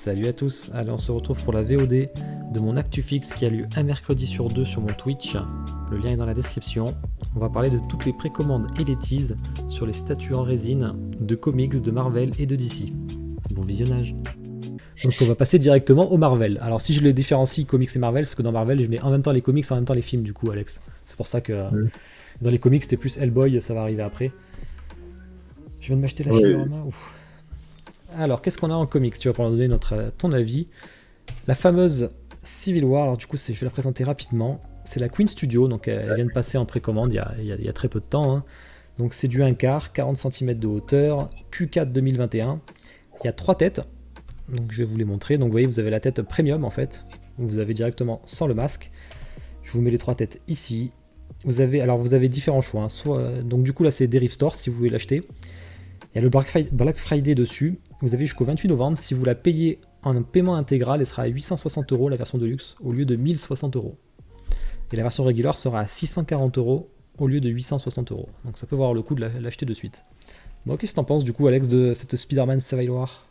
Salut à tous, allez on se retrouve pour la VOD de mon ActuFix qui a lieu un mercredi sur deux sur mon Twitch. Le lien est dans la description. On va parler de toutes les précommandes et les teases sur les statues en résine de comics, de Marvel et de DC. Bon visionnage. Donc on va passer directement au Marvel. Alors si je les différencie comics et Marvel, c'est que dans Marvel je mets en même temps les comics et en même temps les films du coup Alex. C'est pour ça que dans les comics c'était plus Hellboy, ça va arriver après. Je viens de m'acheter la figure en main. Ouf. Alors, qu'est-ce qu'on a en comics? Tu vas pouvoir donner ton avis. La fameuse Civil War, alors du coup, je vais la présenter rapidement. C'est la Queen Studio, donc elle vient de passer en précommande il y a très peu de temps. Hein. Donc c'est du 1/4, 40 cm de hauteur, Q4 2021. Il y a 3 têtes, donc je vais vous les montrer. Donc vous voyez, vous avez la tête premium en fait, où vous avez directement sans le masque. Je vous mets les 3 têtes ici. Vous avez différents choix. Hein. Donc du coup là c'est Derive Store si vous voulez l'acheter. Il y a le Black Friday dessus. Vous avez jusqu'au 28 novembre. Si vous la payez en un paiement intégral, elle sera à 860 € la version de luxe au lieu de 1060 €. Et la version régulière sera à 640 € au lieu de 860 €. Donc ça peut valoir le coup de l'acheter de suite. Bon, qu'est-ce que t'en penses du coup, Alex, de cette Spider-Man Civil War?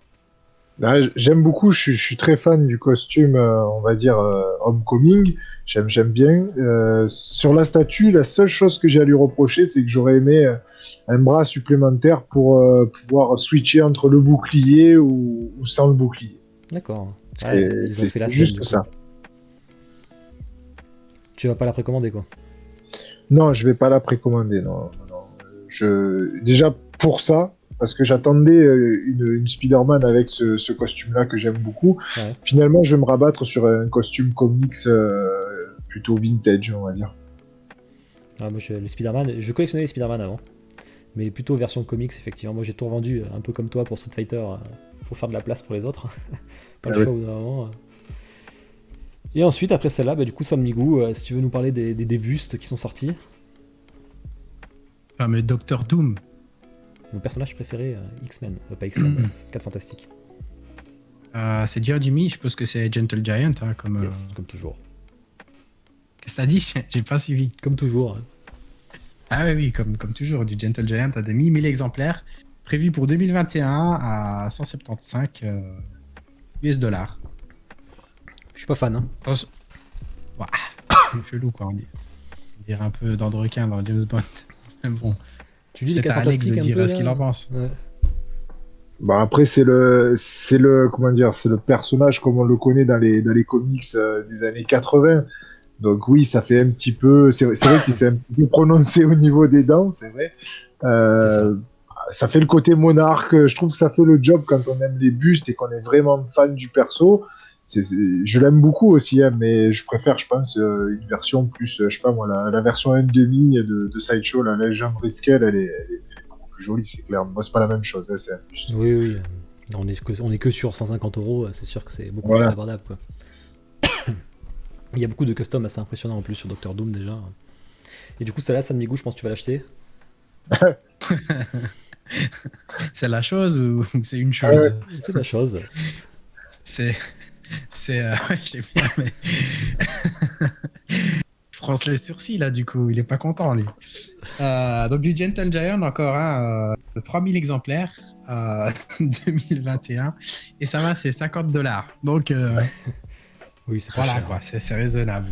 J'aime beaucoup, je suis très fan du costume, on va dire, homecoming. J'aime bien. Sur la statue, la seule chose que j'ai à lui reprocher, c'est que j'aurais aimé un bras supplémentaire pour pouvoir switcher entre le bouclier ou sans le bouclier. D'accord. C'est Ils ont fait la scène, juste ça. Tu vas pas la précommander, quoi? Non, je vais pas la précommander. Non. Déjà, pour ça, parce que j'attendais une Spider-Man avec ce costume-là que j'aime beaucoup. Ouais. Finalement, je vais me rabattre sur un costume comics plutôt vintage, on va dire. Ah, moi, les Spider-Man, je collectionnais les Spider-Man avant, mais plutôt version comics, effectivement. Moi, j'ai tout revendu, un peu comme toi, pour Street Fighter, pour faire de la place pour les autres. Pas le choix au bout d'un moment. Et ensuite, après celle-là, du coup, San Migou, si tu veux nous parler des bustes qui sont sortis. Ah, mais Docteur Doom. Mon personnage préféré, X-Men, pas X-Men, 4 Fantastiques. C'est dur du mi, je pense que c'est Gentle Giant, hein, comme... Yes, comme toujours. Qu'est-ce que t'as dit? J'ai pas suivi. Comme toujours. Hein. Ah oui, comme toujours, du Gentle Giant à des 1000 exemplaires, prévu pour 2021 à 175 US dollars. Je suis pas fan, hein. Chelou, quoi, on dirait un peu dans le requin, dans James Bond. Bon... Tu lis les 4 Fantastiques de un dire peu, ce qu'il en pense. Ouais. Bah après c'est le personnage comme on le connaît dans les comics des années 80. Donc oui, ça fait un petit peu, c'est vrai qu'il s'est un peu prononcé au niveau des dents, c'est vrai. Ça fait le côté monarque, je trouve que ça fait le job quand on aime les bustes et qu'on est vraiment fan du perso. Je l'aime beaucoup aussi, hein, mais je préfère, je pense, une version plus, je sais pas moi, la version 1/2 de Sideshow, la Legend Riskel, elle est beaucoup plus jolie, c'est clair. Moi, c'est pas la même chose, hein, c'est un buste. Oui. On est que sur 150 €, c'est sûr que c'est beaucoup plus abordable, quoi. Il y a beaucoup de custom assez impressionnants en plus sur Doctor Doom déjà. Et du coup, celle-là, San Migou, je pense que tu vas l'acheter. C'est la chose ou c'est une chose? C'est la chose. C'est ouais, je sais bien, mais France les sourcils là, du coup, il est pas content lui. Donc du Gentle Giant encore un 3000 exemplaires 2021 et ça va, c'est 50 $. Donc oui, c'est voilà cher. quoi, c'est raisonnable.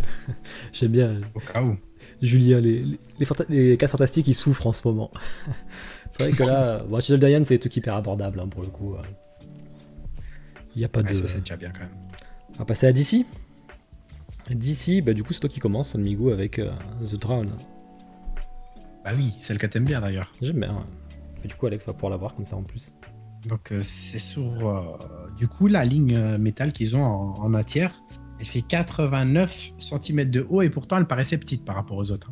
J'aime bien. Au cas où. Julien, les 4 Fantastiques, ils souffrent en ce moment. C'est vrai que là, Gentle Giant, c'est des trucs hyper abordables hein, pour le coup. Il n'y a pas de. Ça c'est déjà bien quand même. On va passer à DC. DC, du coup, c'est toi qui commence, San Migou, avec The Drown. Bah oui, celle que t'aimes bien d'ailleurs. J'aime bien. Ouais. Et du coup, Alex va pouvoir l'avoir comme ça en plus. Donc, c'est sur du coup la ligne métal qu'ils ont en matière. Elle fait 89 cm de haut et pourtant elle paraissait petite par rapport aux autres.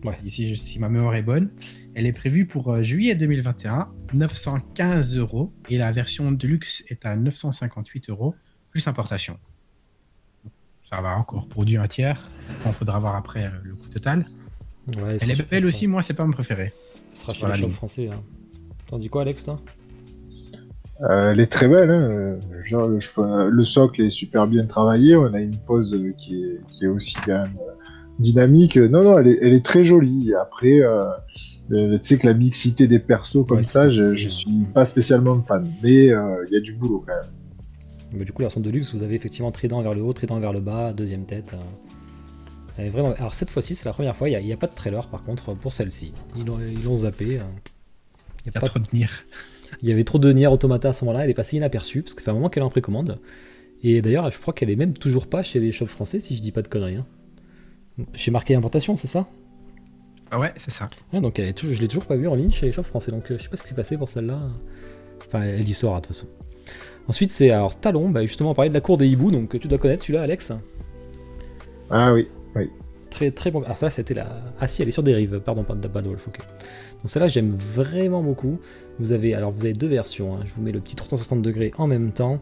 Ouais. Ici, si ma mémoire est bonne, elle est prévue pour juillet 2021, 915 € et la version de luxe est à 958 € plus importation. Ça va encore pour du 1/3. Il faudra voir après le coût total. Ouais, elle est belle aussi, moi c'est pas mon préféré. Ce sera chez les shops français. Hein. T'en dis quoi, Alex, toi? Elle est très belle, hein. Genre, le socle est super bien travaillé, on a une pose qui est aussi quand même dynamique. Non, elle est très jolie. Après, tu sais que la mixité des persos comme ça, je suis pas spécialement fan, mais il y a du boulot quand même. Mais du coup, la version de luxe, vous avez effectivement trident vers le haut, trident vers le bas, deuxième tête. Elle est vraiment... Alors cette fois-ci, c'est la première fois, il n'y a pas de trailer par contre pour celle-ci. Ils l'ont zappé. Il y a trop de Nier. Il y avait trop de Nier Automata à ce moment-là, elle est passée inaperçue, parce que ça fait un moment qu'elle est en précommande. Et d'ailleurs, je crois qu'elle est même toujours pas chez les shops français, si je dis pas de conneries. Hein. J'ai marqué importation, c'est ça? Ah ouais, c'est ça. Ouais, donc je l'ai toujours pas vue en ligne chez les shops français, donc je sais pas ce qui s'est passé pour celle-là. Enfin, elle y sera de toute façon. Ensuite, c'est alors Talon, justement, on parlait de la cour des hiboux, donc tu dois connaître celui-là, Alex. Ah oui, oui. Très très bon. Alors ça, c'était la... Ah si, elle est sur des rives, pardon, pas de Bad Wolf, ok. Donc celle-là, j'aime vraiment beaucoup. Vous avez deux versions, hein. Je vous mets le petit 360 degrés en même temps.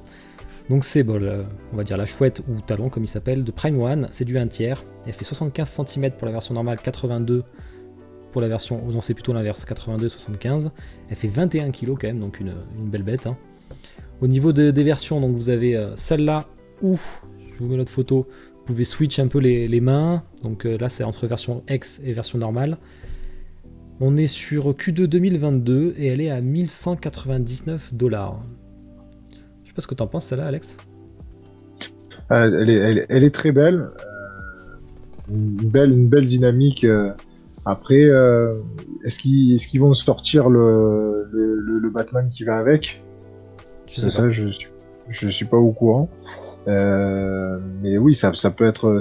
Donc c'est on va dire la chouette ou talon comme il s'appelle de Prime One, c'est du 1 tiers. Elle fait 75 cm pour la version normale, 82 pour la version, non c'est plutôt l'inverse, 82-75. Elle fait 21 kg quand même, donc une belle bête. Hein. Au niveau des versions, donc vous avez celle-là où, je vous mets l'autre photo, vous pouvez switch un peu les mains. Donc là c'est entre version X et version normale. On est sur Q2 2022 et elle est à 1199 $. Je sais pas ce que t'en penses celle-là, Alex. Elle est très belle. Une belle dynamique. Après, est-ce qu'ils vont sortir le Batman qui va avec? C'est ça, je suis pas au courant. Mais oui, ça peut être,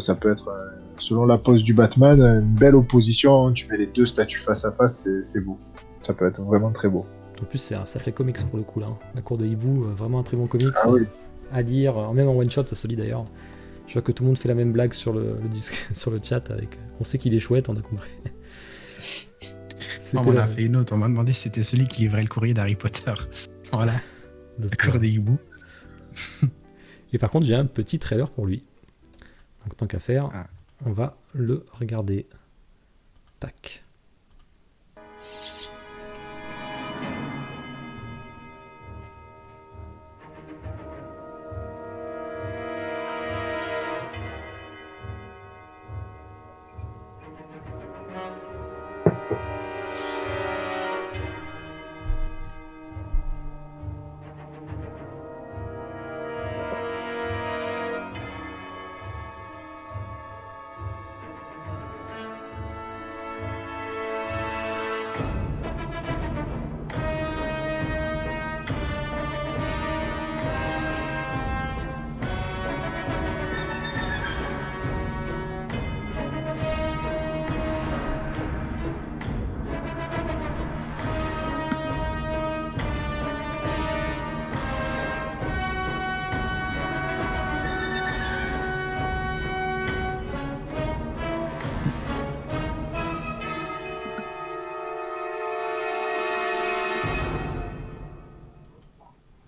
selon la pose du Batman, une belle opposition. Tu mets les deux statues face à face, c'est beau. Ça peut être vraiment très beau. En plus, c'est un sacré comics pour le coup là. La cour de hibou, vraiment un très bon comics oui. À lire, même en one shot, ça se lit d'ailleurs. Je vois que tout le monde fait la même blague sur le disque, sur le chat. On sait qu'il est chouette, on a compris. On m'en a fait une autre. On m'a demandé si c'était celui qui livrait le courrier d'Harry Potter. Voilà. La cour des hiboux. Et par contre, j'ai un petit trailer pour lui. Donc tant qu'à faire, on va le regarder. Tac.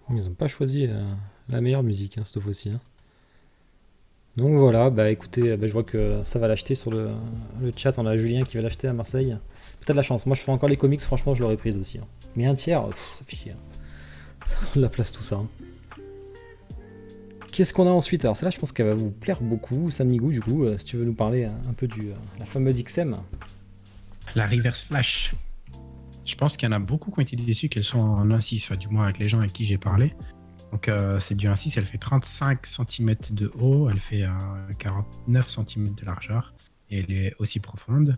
Ils n'ont pas choisi la meilleure musique cette fois-ci. Hein. Donc voilà, écoutez, je vois que ça va l'acheter sur le chat. On a Julien qui va l'acheter à Marseille. Peut-être la chance. Moi je fais encore les comics, franchement je l'aurais prise aussi. Hein. Mais un tiers, ça fait chier. Hein. Ça prend de la place tout ça. Hein. Qu'est-ce qu'on a ensuite? Alors celle-là je pense qu'elle va vous plaire beaucoup, Sanmigu du coup, si tu veux nous parler un peu de la fameuse XM. La Reverse Flash. Je pense qu'il y en a beaucoup qui ont été déçus qu'elles soient en 1.6, enfin, du moins avec les gens avec qui j'ai parlé. Donc c'est du 1.6, elle fait 35 cm de haut, elle fait 49 cm de largeur, et elle est aussi profonde.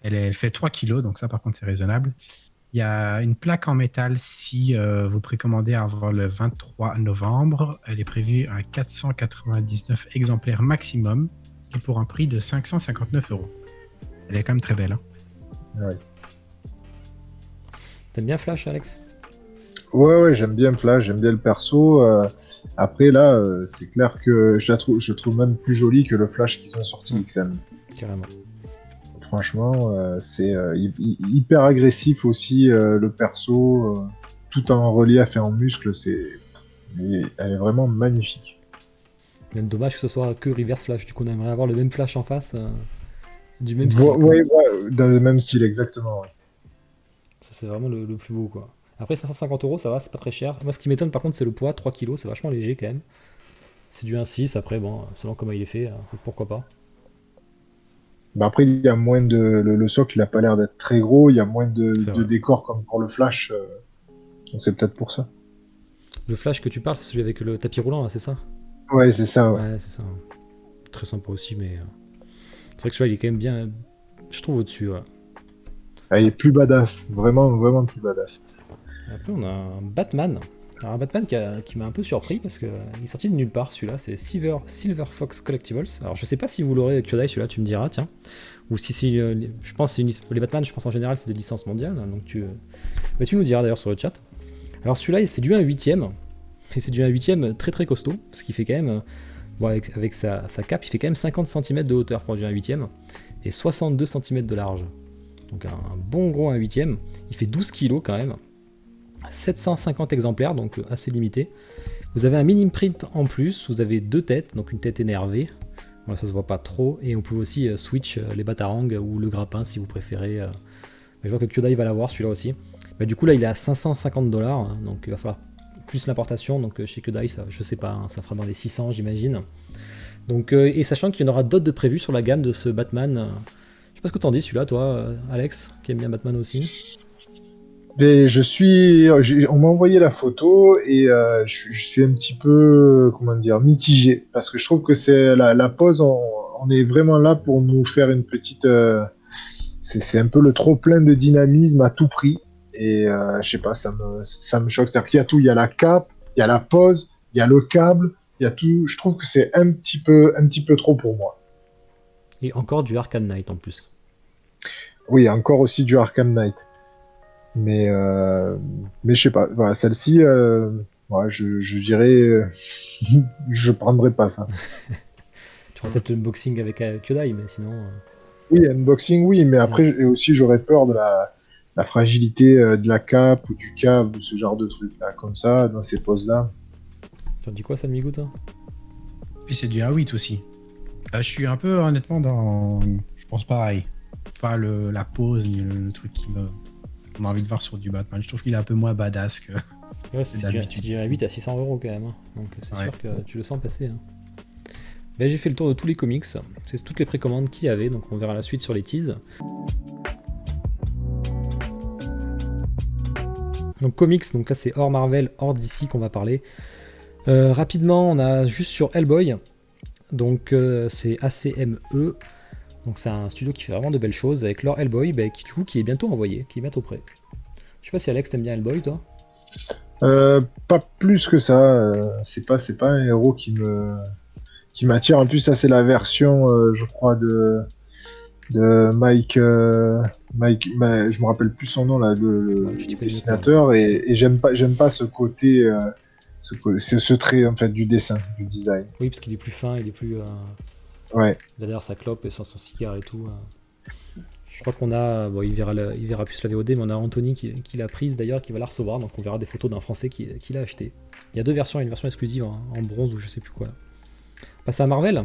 Elle fait 3 kg, donc ça par contre c'est raisonnable. Il y a une plaque en métal si vous précommandez avant le 23 novembre. Elle est prévue à 499 exemplaires maximum, et pour un prix de 559 €. Elle est quand même très belle. Hein. Ouais. T'aimes bien Flash, Alex? Ouais, j'aime bien Flash, j'aime bien le perso. Après, là, c'est clair que je trouve même plus jolie que le Flash qu'ils ont sorti XM. Carrément. Franchement, c'est hyper agressif aussi, le perso, tout en relief et en muscle. Elle est vraiment magnifique. Même dommage que ce soit que Reverse Flash. Du coup, on aimerait avoir le même Flash en face, du même style. Ouais, dans le même style, exactement. Ouais. Ça, c'est vraiment le plus beau, quoi. Après, 550 €, ça va, c'est pas très cher. Moi, ce qui m'étonne, par contre, c'est le poids, 3 kg, c'est vachement léger quand même. C'est du 1.6, après, bon, selon comment il est fait, pourquoi pas. Bah après, il y a moins de. Le socle, il a pas l'air d'être très gros, il y a moins de décor comme pour le Flash. Donc c'est peut-être pour ça. Le Flash que tu parles, c'est celui avec le tapis roulant, là, c'est ça? Ouais, c'est ça. Ouais. Ouais, c'est ça. Très sympa aussi, mais c'est vrai que celui-là, il est quand même bien, je trouve, au-dessus. Ouais. Ah, il est plus badass. Vraiment, vraiment plus badass. Et après, on a un Batman. Alors, un Batman qui m'a un peu surpris parce qu'il est sorti de nulle part, celui-là. C'est Silver Fox Collectibles. Alors, je sais pas si vous l'aurez, Kyodai, celui-là, tu me diras, tiens. Ou si je pense que les Batman, je pense en général, c'est des licences mondiales. Donc, mais tu nous diras d'ailleurs sur le chat. Alors, celui-là, c'est du 1/8. Et c'est du 1/8 très très costaud. Ce qui fait quand même. Bon, avec sa cape, il fait quand même 50 cm de hauteur pour du 1/8 et 62 cm de large. Donc un bon gros 1/8. Il fait 12 kg quand même. 750 exemplaires, donc assez limité. Vous avez un mini print en plus, vous avez 2 têtes, donc une tête énervée. Voilà, ça se voit pas trop. Et on peut aussi switch les batarangs ou le grappin si vous préférez. Je vois que Kyodai va l'avoir celui-là aussi. Mais du coup là il est à 550 $, hein, donc il va falloir plus l'importation, donc chez Kyodai, ça, je sais pas, hein, ça fera dans les 600 j'imagine. Donc, et sachant qu'il y en aura d'autres de prévus sur la gamme de ce Batman. Je sais pas ce que t'en dis celui-là, toi, Alex, qui aime bien Batman aussi. Mais on m'a envoyé la photo et je suis un petit peu, comment dire, mitigé parce que je trouve que c'est la pose, on est vraiment là pour nous faire une petite, c'est un peu le trop plein de dynamisme à tout prix. Et je sais pas, ça me choque. C'est-à-dire qu'il y a tout, il y a la cape, il y a la pose, il y a le câble, il y a tout. Je trouve que c'est un petit peu trop pour moi. Et encore du Arkham Knight en plus. Oui, encore aussi du Arkham Knight. Mais je sais pas. Voilà, celle-ci, ouais, je dirais, je prendrais pas ça. Tu feras peut-être l'unboxing avec Kyodai, mais sinon. Oui, unboxing, oui, mais après, et aussi, j'aurais peur de la fragilité de la cape ou du câble, ou ce genre de truc là, comme ça, dans ces poses-là. Tu dis quoi, Samigou, toi? Puis c'est du A8 aussi. Je suis un peu, honnêtement, je pense pareil. Pas la pose ni le truc qu'on a envie de voir sur du Batman. Je trouve qu'il est un peu moins badass que. Ouais, c'est du 8 à 600 € quand même. Hein. Donc c'est sûr que tu le sens passer. Hein. Ben, j'ai fait le tour de tous les comics. C'est toutes les précommandes qu'il y avait. Donc on verra la suite sur les teases. Donc comics, donc là c'est hors Marvel, hors DC qu'on va parler. Rapidement, on a juste sur Hellboy. Donc c'est ACME. Donc c'est un studio qui fait vraiment de belles choses avec leur Hellboy, qui est bientôt envoyé, qui est bientôt prêt. Je sais pas si Alex t'aimes bien Hellboy, toi. Pas plus que ça. C'est pas un héros qui m'attire. En plus, ça c'est la version, je crois, de Mike. Je me rappelle plus son nom là, le dessinateur, et j'aime pas ce côté, ce trait en fait du dessin, du design. Oui, parce qu'il est plus fin, il est plus. Ouais. Il a d'ailleurs sa clope et son cigare et tout. Je crois qu'on a, bon, il verra plus la VOD, mais on a Anthony qui l'a prise d'ailleurs, qui va la recevoir, donc on verra des photos d'un Français qui l'a acheté. Il y a 2 versions, une version exclusive en bronze ou je sais plus quoi. Passer à Marvel.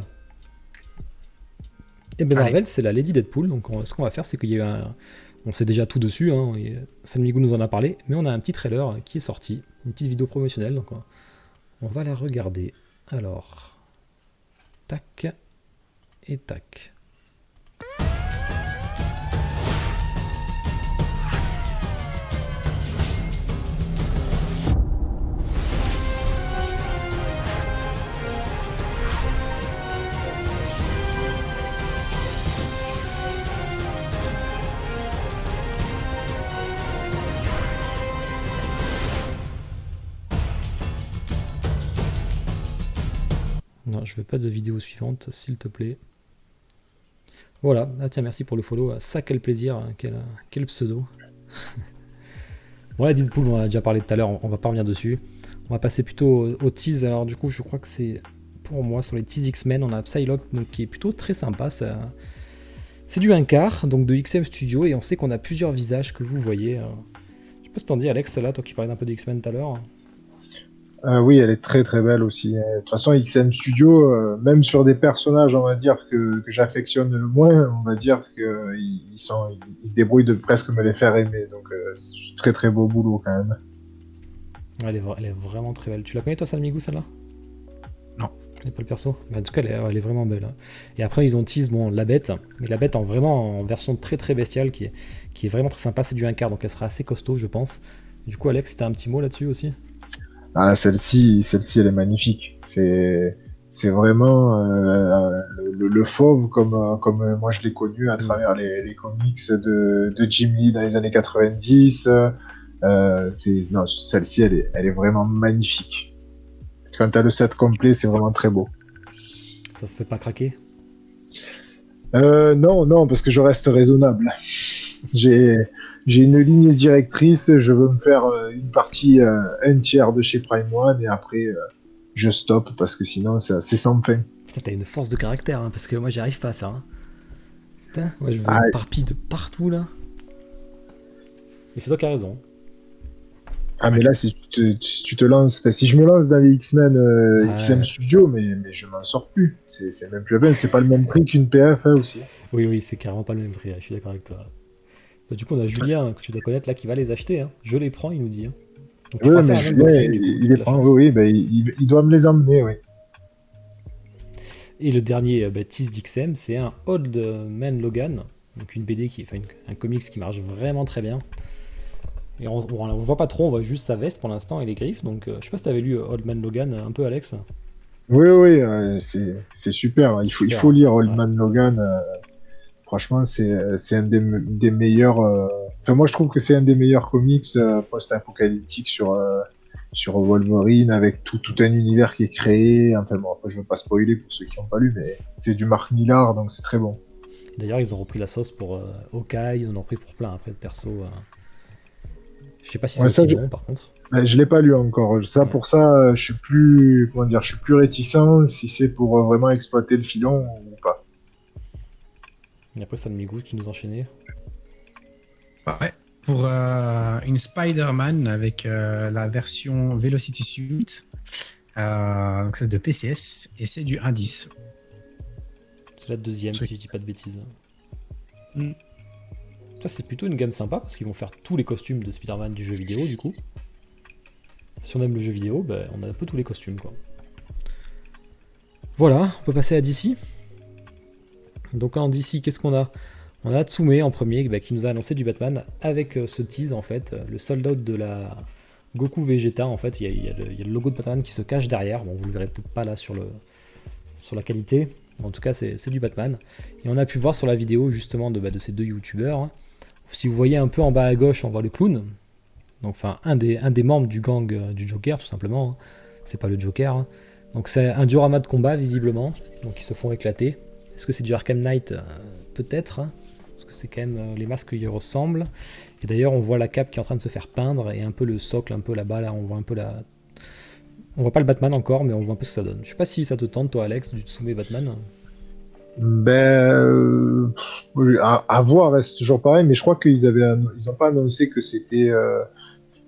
Et bien Marvel, c'est la Lady Deadpool, donc ce qu'on va faire, c'est qu'il y a eu on sait déjà tout dessus, hein, Samigou nous en a parlé, mais on a un petit trailer qui est sorti, une petite vidéo promotionnelle, donc on va la regarder. Alors, tac et tac. Non, je veux pas de vidéo suivante, s'il te plaît. Voilà, ah tiens, merci pour le follow. Ça, quel plaisir, quel pseudo. Bon, la Deadpool, on en a déjà parlé tout à l'heure, on va pas revenir dessus. On va passer plutôt au tease. Alors, du coup, je crois que c'est pour moi, sur les tease X-Men, on a Psylocke, donc, qui est plutôt très sympa. C'est du 1/4, donc de XM Studio, et on sait qu'on a plusieurs visages que vous voyez. Je sais pas si t'en dis, Alex, là, toi qui parlais un peu de X-Men tout à l'heure. Oui, elle est très très belle aussi. De toute façon, XM Studio, même sur des personnages, on va dire, que j'affectionne le moins, on va dire qu'ils se débrouillent de presque me les faire aimer. Donc, c'est très très beau boulot quand même. Elle est vraiment très belle. Tu la connais toi, Samigou, celle-là? Non. Je connais pas le perso. Mais en tout cas, elle est vraiment belle. Hein. Et après, ils ont tease la bête. Mais la bête en version très très bestiale qui est vraiment très sympa. C'est du 1/4, donc elle sera assez costaud, je pense. Du coup, Alex, t'as un petit mot là-dessus aussi? Ah, celle-ci, elle est magnifique. C'est vraiment le fauve comme moi je l'ai connu à travers les comics de Jim Lee dans les années 90. Non, celle-ci, elle est vraiment magnifique. Quand t'as le set complet, c'est vraiment très beau. Ça te fait pas craquer? Non, non, parce que je reste raisonnable. J'ai une ligne directrice, je veux me faire une partie, un tiers de chez Prime One, et après, je stoppe, parce que sinon, c'est sans fin. Putain, t'as une force de caractère, hein, parce que moi j'y arrive pas à ça. Hein. Putain, moi je Ah, m'éparpille de partout là. Et c'est toi qui as raison. mais là, si tu te lances, enfin, si je me lance dans les X-Men, XM Ouais. Studio, mais je m'en sors plus. C'est même plus la peine, c'est pas le même prix qu'une PF hein, aussi. Oui, oui, c'est carrément pas le même prix, je suis d'accord avec toi. Bah, du coup, on a Julien, que tu dois connaître là, qui va les acheter. Hein. Je les prends, il nous dit. Hein. Donc tu Ouais, pourras mais faire un Julien, unboxing du coup, il de est la prend, chance. oui, oui, ben, il doit me les emmener, oui. Et le dernier tease d'XM, c'est un Old Man Logan, donc une BD un comics qui marche vraiment très bien. Et on voit pas trop, on voit juste sa veste pour l'instant et les griffes. Donc je sais pas si t'avais lu Old Man Logan un peu, Alex. Oui, oui, c'est super. C'est Il super. faut Hein. lire Old Ouais. Man Logan. Franchement, c'est un des meilleurs. Enfin, moi, je trouve que c'est un des meilleurs comics post-apocalyptiques sur Wolverine, avec tout un univers qui est créé. Enfin, bon, après, je veux pas spoiler pour ceux qui n'ont pas lu, mais c'est du Mark Millar, donc c'est très bon. D'ailleurs, ils ont repris la sauce pour Hawkeye, ils en ont repris pour plein après de perso. Je sais pas si c'est Ouais, ça, aussi bon par contre. je l'ai pas lu encore. Ça, Ouais. pour ça, je suis plus, comment dire, je suis plus réticent si c'est pour vraiment exploiter le filon ou pas. Et après, Sam Migout qui nous enchaînait. Ouais. Pour une Spider-Man avec la version Velocity Suit. Donc c'est de PCS et c'est du indice. C'est la deuxième, C'est- si je dis pas de bêtises. Mm. Ça, c'est plutôt une gamme sympa parce qu'ils vont faire tous les costumes de Spider-Man du jeu vidéo, du coup. Si on aime le jeu vidéo, ben, on a un peu tous les costumes, quoi. Voilà, on peut passer à DC. Donc en DC, qu'est-ce qu'on a? On a Tsume en premier, bah, qui nous a annoncé du Batman avec ce tease, en fait, le sold-out de la Goku Vegeta, en fait. Il y a le logo de Batman qui se cache derrière. Bon, vous le verrez peut-être pas là sur la qualité. En tout cas, c'est du Batman. Et on a pu voir sur la vidéo, justement, de ces deux youtubeurs. Hein. Si vous voyez un peu en bas à gauche, on voit le clown. Donc, enfin, un des membres du gang du Joker, tout simplement. Hein. C'est pas le Joker. Hein. Donc, c'est un diorama de combat, visiblement. Donc, ils se font éclater. Est-ce que c'est du Arkham Knight? Peut-être. Hein. Parce que c'est quand même les masques qui y ressemblent. Et d'ailleurs, on voit la cape qui est en train de se faire peindre. Et un peu le socle, un peu là-bas. Là, on voit un peu la. On voit pas le Batman encore, mais on voit un peu ce que ça donne. Je sais pas si ça te tente, toi, Alex, du Tsume Batman. Ben, à voir, c'est toujours pareil, mais je crois ils ont pas annoncé que c'était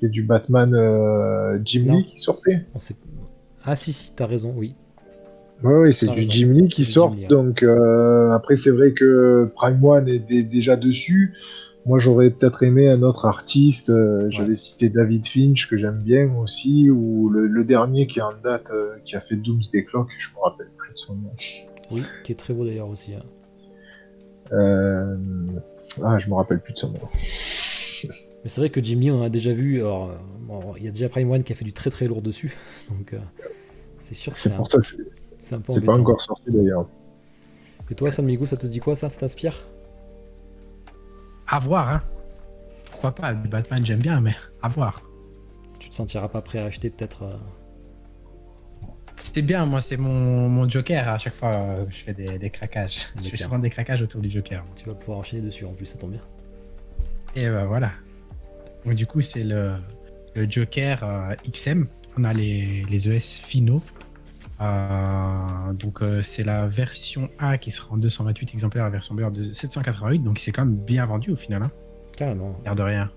du Batman Jim Non, Lee qui sortait. on sait. Ah, si, t'as raison, oui. Ouais, ouais, c'est T'as du raison. Jim Lee C'est qui du Jim sort, Lee, ouais. donc après c'est vrai que Prime One est déjà dessus. Moi j'aurais peut-être aimé un autre artiste, Ouais. j'avais cité David Finch que j'aime bien aussi, ou le dernier qui est en date, qui a fait Doomsday Clock, je me rappelle plus de son nom. Oui, qui est très beau d'ailleurs aussi. Hein. Je me rappelle plus de son nom. Mais c'est vrai que Jim Lee, on en a déjà vu. Alors, bon, il y a déjà Prime One qui a fait du très très lourd dessus. Donc, c'est sûr que C'est pour ça, c'est un peu c'est pas embêtant. encore sorti d'ailleurs. Et toi, San Migo, ça te dit quoi ça? Ça t'inspire? À voir, hein. Pourquoi pas, du Batman j'aime bien, mais à voir. Tu te sentiras pas prêt à acheter peut-être C'était bien, moi c'est mon Joker à chaque fois je fais des craquages. Mais Je fais tiens. souvent des craquages autour du Joker. Tu vas pouvoir enchaîner dessus en plus, ça tombe bien. Et voilà. Donc du coup c'est le Joker XM. On a les ES finaux. Donc c'est la version A qui sera en 228 exemplaires, la version B en de 788. Donc c'est quand même bien vendu au final. Hein. Carrément. L'air de rien.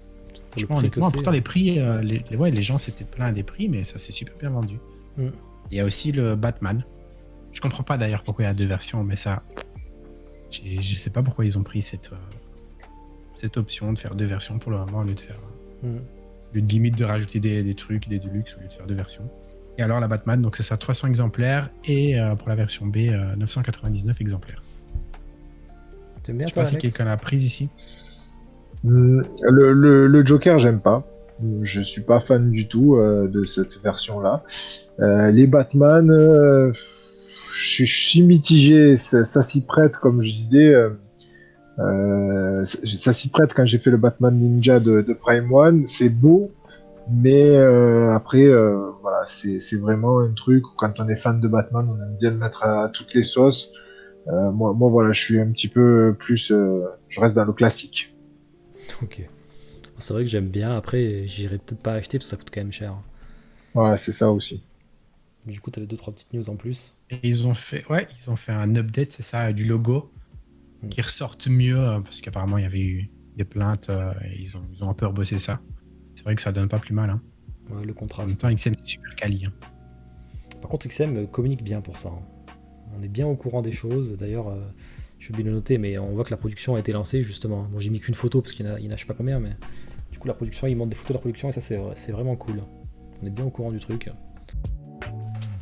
Pour le Franchement, prix que honnêtement, c'est. pourtant les prix, les gens s'étaient plaints des prix, mais ça s'est super bien vendu. Mm. Il y a aussi le Batman. Je comprends pas d'ailleurs pourquoi il y a deux versions, mais ça, je sais pas pourquoi ils ont pris cette option de faire deux versions pour le moment au lieu de faire une limite de rajouter des trucs, des deluxe au lieu de faire deux versions. Et alors la Batman, donc c'est ça 300 exemplaires et pour la version B 999 exemplaires. T'aimes bien Je sais toi, pas si Alex? quelqu'un l'a prise ici. Le Joker, j'aime pas. Je suis pas fan du tout de cette version-là. Les Batman, je suis mitigé. Ça s'y prête, comme je disais. Ça s'y prête quand j'ai fait le Batman Ninja de Prime One. C'est beau, mais après, voilà, c'est vraiment un truc où quand on est fan de Batman, on aime bien le mettre à toutes les sauces. Moi, voilà, je suis un petit peu plus. Je reste dans le classique. Ok. C'est vrai que j'aime bien, après j'irai peut-être pas acheter parce que ça coûte quand même cher. Ouais, c'est ça aussi. Du coup, t'avais 2-3 petites news en plus. Et ils ont fait un update, c'est ça, du logo, qui ressorte mieux, parce qu'apparemment il y avait eu des plaintes, et ils ont un peu rebossé ça. C'est vrai que ça donne pas plus mal. Hein. Ouais, le En contraste. même temps, XM c'est super quali. Hein. Par contre, XM communique bien pour ça. On est bien au courant des choses. D'ailleurs, j'ai oublié de le noter, mais on voit que la production a été lancée justement. Bon, j'ai mis qu'une photo parce qu'il y en a je sais pas combien, mais du coup, la production, ils montrent des photos de la production et ça, c'est vraiment cool. On est bien au courant du truc.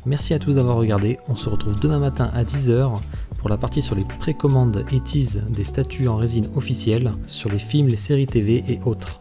Merci à tous d'avoir regardé. On se retrouve demain matin à 10h pour la partie sur les précommandes et teases des statues en résine officielles, sur les films, les séries TV et autres.